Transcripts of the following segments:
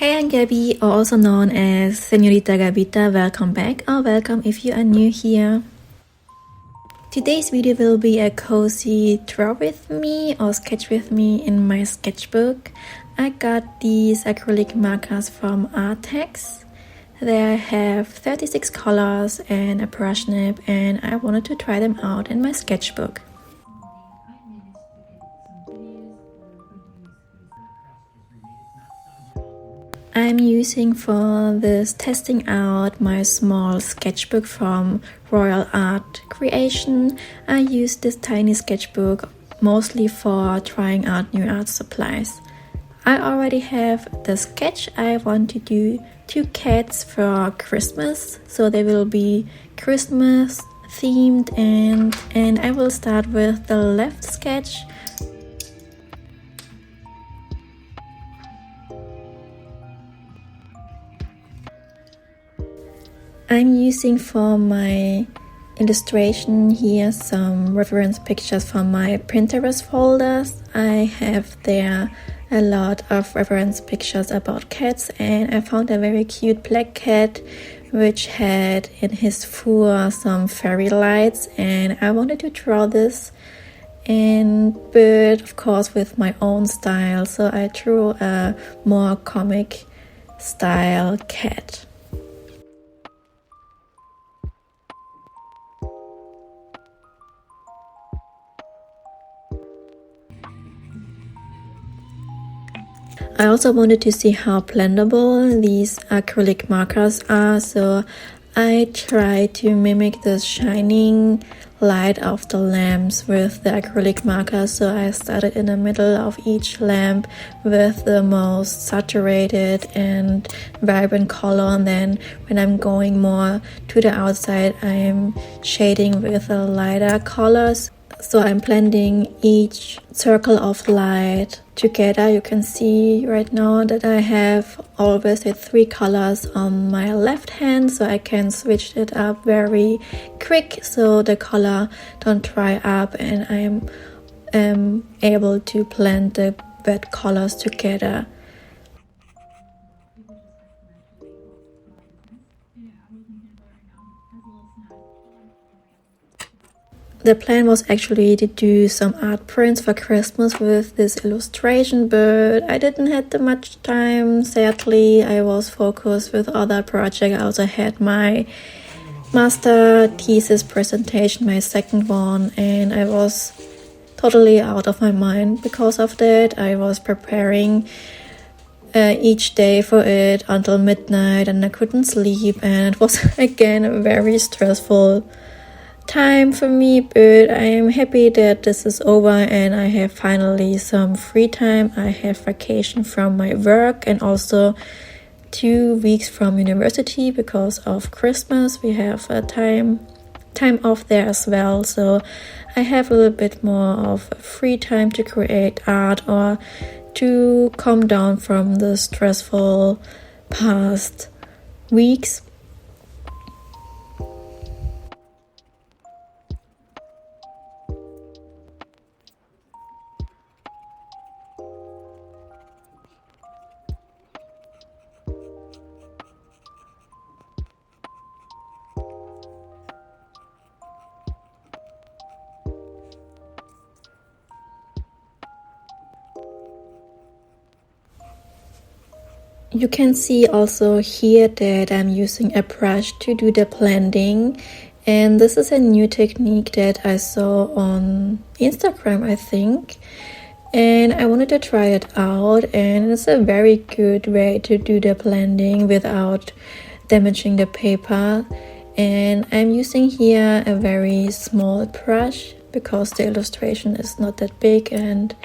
Hey, I'm Gabby, also known as Señorita Gabita. Welcome back, or welcome if you are new here. Today's video will be a cozy draw with me or sketch with me in my sketchbook. I got these acrylic markers from Arrtx. They have 36 colors and a brush nib, and I wanted to try them out in my sketchbook. I'm using for this testing out my small sketchbook from Royal Art Creation. I use this tiny sketchbook mostly for trying out new art supplies. I already have the sketch. I want to do 2 cats for Christmas, so they will be Christmas themed, and I will start with the left sketch. I'm using for my illustration here some reference pictures from my Pinterest folders. I have there a lot of reference pictures about cats, and I found a very cute black cat which had in his fur some fairy lights, and I wanted to draw this, but of course with my own style, so I drew a more comic style cat. I also wanted to see how blendable these acrylic markers are, so I tried to mimic the shining light of the lamps with the acrylic markers. So I started in the middle of each lamp with the most saturated and vibrant color, and then when I'm going more to the outside, I'm shading with the lighter colors. So I'm blending each circle of light together. You can see right now that I have always the 3 colors on my left hand, so I can switch it up very quick so the color don't dry up, and I'm able to blend the wet colors together. The plan was actually to do some art prints for Christmas with this illustration, but I didn't have that much time. Sadly, I was focused with other projects. I also had my master thesis presentation, my second one, and I was totally out of my mind because of that. I was preparing each day for it until midnight, and I couldn't sleep, and it was again a very stressful time for me, but I am happy that this is over and I have finally some free time. I have vacation from my work and also 2 weeks from university because of Christmas. We have a time off there as well, so I have a little bit more of free time to create art or to come down from the stressful past weeks. You can see also here that I'm using a brush to do the blending, and this is a new technique that I saw on Instagram, I think, and I wanted to try it out, and it's a very good way to do the blending without damaging the paper. And I'm using here a very small brush because the illustration is not that big, and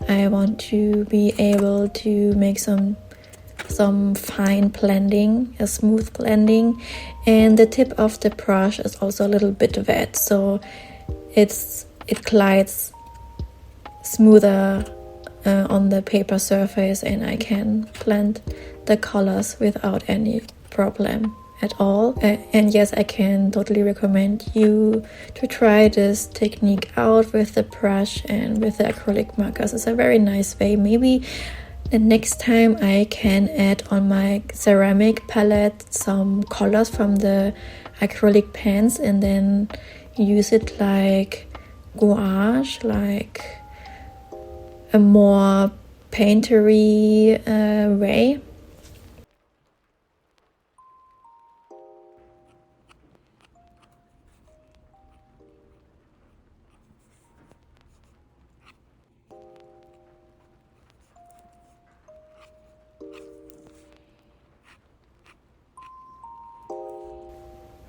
I want to be able to make some fine blending, a smooth blending, and the tip of the brush is also a little bit wet, so it glides smoother on the paper surface, and I can blend the colors without any problem at all. And yes, I can totally recommend you to try this technique out with the brush and with the acrylic markers. It's a very nice way. Maybe And next time I can add on my ceramic palette some colors from the acrylic pens and then use it like gouache, like a more paintery way.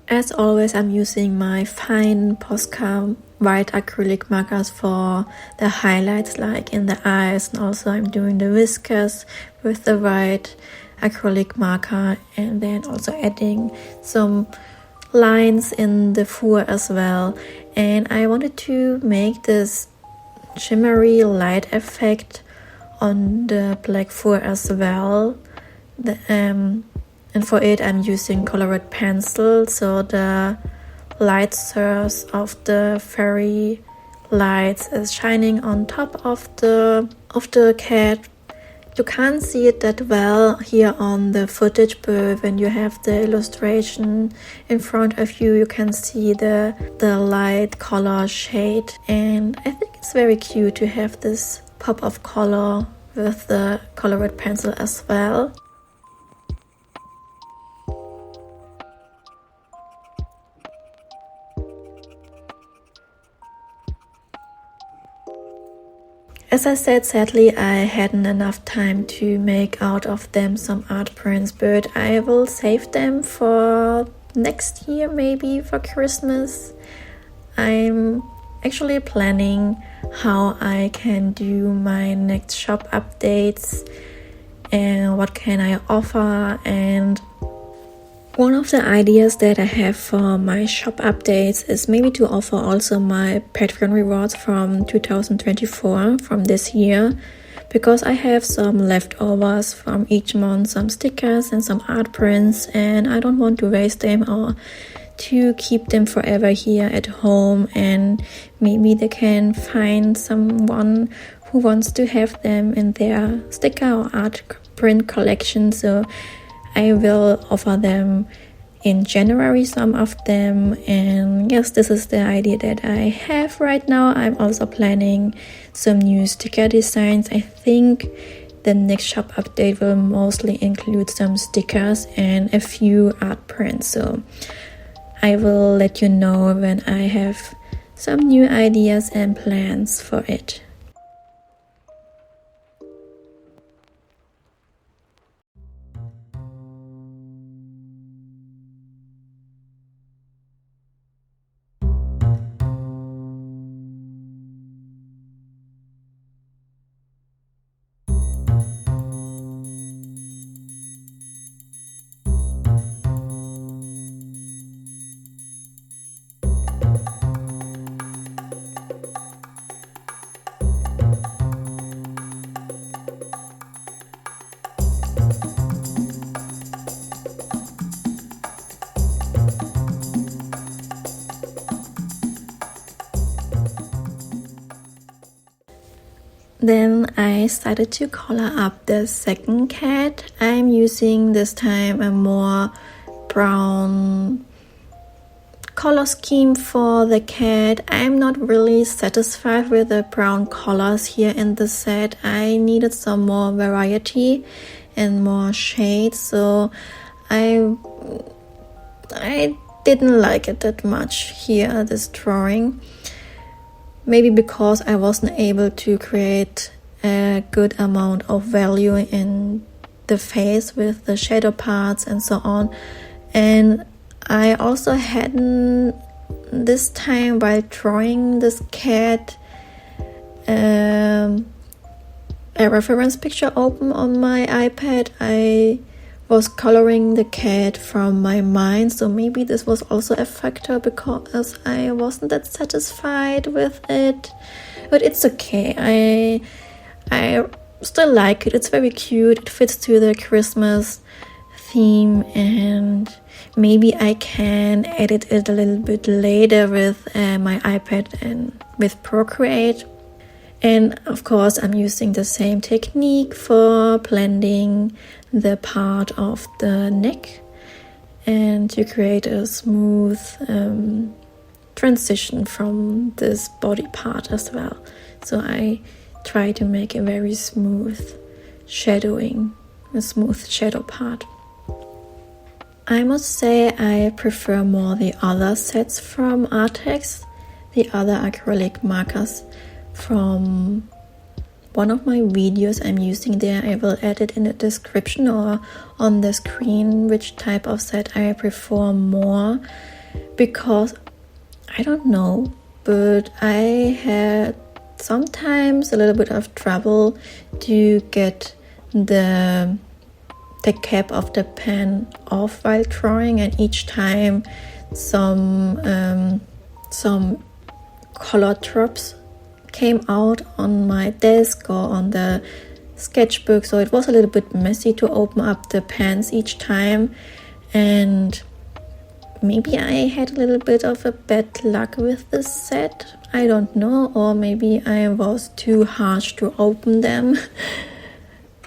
As always, I'm using my fine Posca white acrylic markers for the highlights, like in the eyes, and also I'm doing the whiskers with the white acrylic marker, and then also adding some lines in the fur as well. And I wanted to make this shimmery light effect on the black fur as well. And for it I'm using colored pencil, so the light source of the fairy lights is shining on top of the cat. You can't see it that well here on the footage, but when you have the illustration in front of you, you can see the light color shade. And I think it's very cute to have this pop of color with the colored pencil as well. As I said, sadly I hadn't enough time to make out of them some art prints, but I will save them for next year, maybe for Christmas. I'm actually planning how I can do my next shop updates and what can I offer. And one of the ideas that I have for my shop updates is maybe to offer also my Patreon rewards from 2024, from this year, because I have some leftovers from each month, some stickers and some art prints, and I don't want to waste them or to keep them forever here at home, and maybe they can find someone who wants to have them in their sticker or art print collection. So I will offer them in January, some of them. And yes, this is the idea that I have right now. I'm also planning some new sticker designs. I think the next shop update will mostly include some stickers and a few art prints. So I will let you know when I have some new ideas and plans for it. Then I started to color up the second cat. I'm using this time a more brown color scheme for the cat. I'm not really satisfied with the brown colors here in the set. I needed some more variety and more shades, so I didn't like it that much here, this drawing. Maybe because I wasn't able to create a good amount of value in the face with the shadow parts and so on. And I also hadn't, this time while drawing this cat, a reference picture open on my iPad. I was coloring the cat from my mind, so maybe this was also a factor because I wasn't that satisfied with it, but it's okay. I still like it. It's very cute. It fits to the Christmas theme, and maybe I can edit it a little bit later with my iPad and with Procreate. And of course I'm using the same technique for blending the part of the neck and to create a smooth transition from this body part as well. So I try to make a very smooth shadowing, a smooth shadow part. I must say I prefer more the other sets from Arrtx, the other acrylic markers from one of my videos I'm using there. I will add it in the description or on the screen which type of set I prefer more, because I don't know, but I had sometimes a little bit of trouble to get the cap of the pen off while drawing, and each time some color drops came out on my desk or on the sketchbook, so it was a little bit messy to open up the pens each time, and maybe I had a little bit of a bad luck with this set, I don't know, or maybe I was too harsh to open them.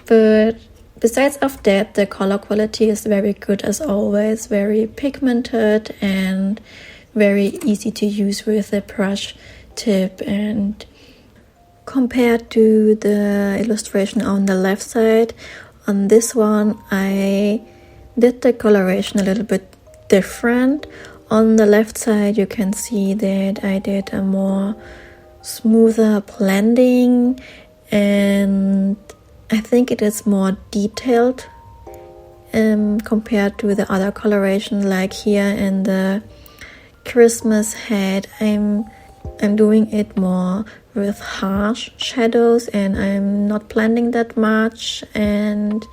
But besides of that, the color quality is very good as always, very pigmented and very easy to use with the brush tip. And compared to the illustration on the left side, on this one I did the coloration a little bit different. On the left side you can see that I did a more smoother blending, and I think it is more detailed compared to the other coloration. Like here in the Christmas hat, I'm doing it more with harsh shadows and I'm not blending that much, and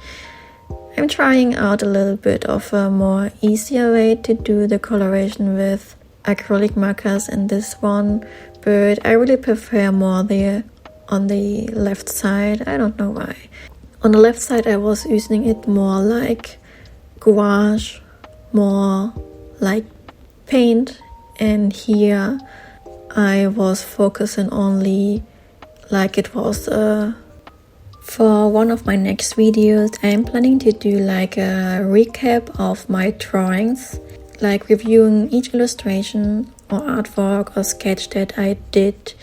I'm trying out a little bit of a more easier way to do the coloration with acrylic markers in this one, but I really prefer more on the left side. I don't know why. On the left side I was using it more like gouache, more like paint, and here I was focusing only like it was for one of my next videos. I'm planning to do like a recap of my drawings, like reviewing each illustration or artwork or sketch that I did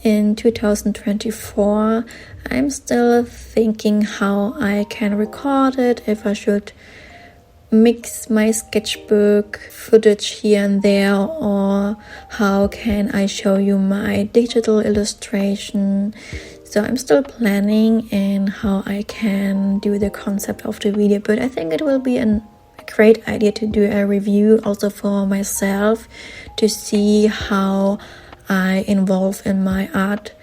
in 2024. I'm still thinking how I can record it, if I should mix my sketchbook footage here and there, or how can I show you my digital illustration. So I'm still planning and how I can do the concept of the video, but I think it will be a great idea to do a review also for myself to see how I involve in my art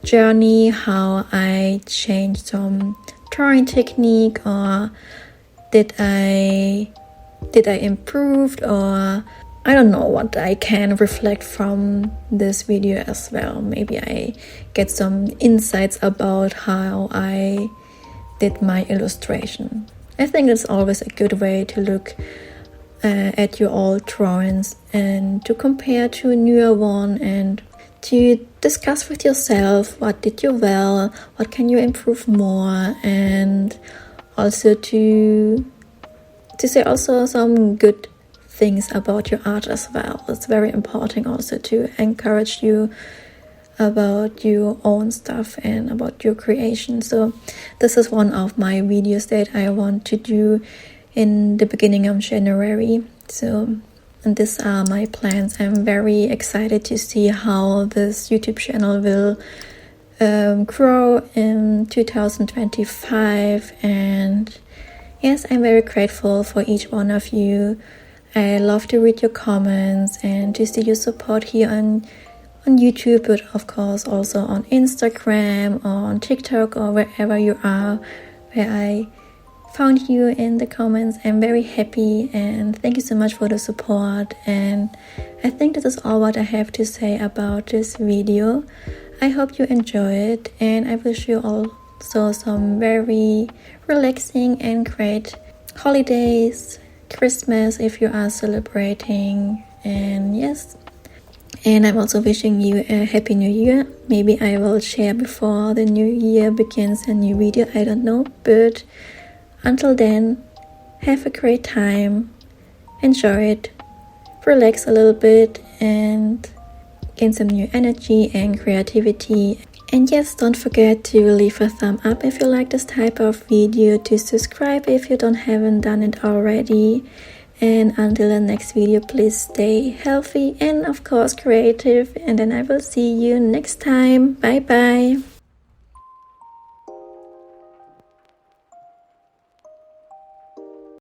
journey, how I changed some drawing technique, or did I improve, or I don't know what I can reflect from this video as well. Maybe I get some insights about how I did my illustration. I think it's always a good way to look at your old drawings and to compare to a newer one, and to discuss with yourself what did you well, what can you improve more, and also to say also some good things about your art as well. It's very important also to encourage you about your own stuff and about your creation. So this is one of my videos that I want to do in the beginning of January. So, and these are my plans. I'm very excited to see how this YouTube channel will grow in 2025. And yes, I'm very grateful for each one of you. I love to read your comments and to see your support here on YouTube, but of course also on Instagram or on TikTok or wherever you are, where I found you in the comments. I'm very happy and thank you so much for the support. And I think this is all what I have to say about this video. I hope you enjoy it, and I wish you also some very relaxing and great holidays, Christmas if you are celebrating. And yes, And I'm also wishing you a happy new year. Maybe I will share before the new year begins a new video, I don't know. But until then, have a great time, enjoy it, relax a little bit and gain some new energy and creativity. And yes, don't forget to leave a thumb up if you like this type of video, to subscribe if you haven't done it already. And until the next video, please stay healthy and of course creative. And then I will see you next time. Bye bye.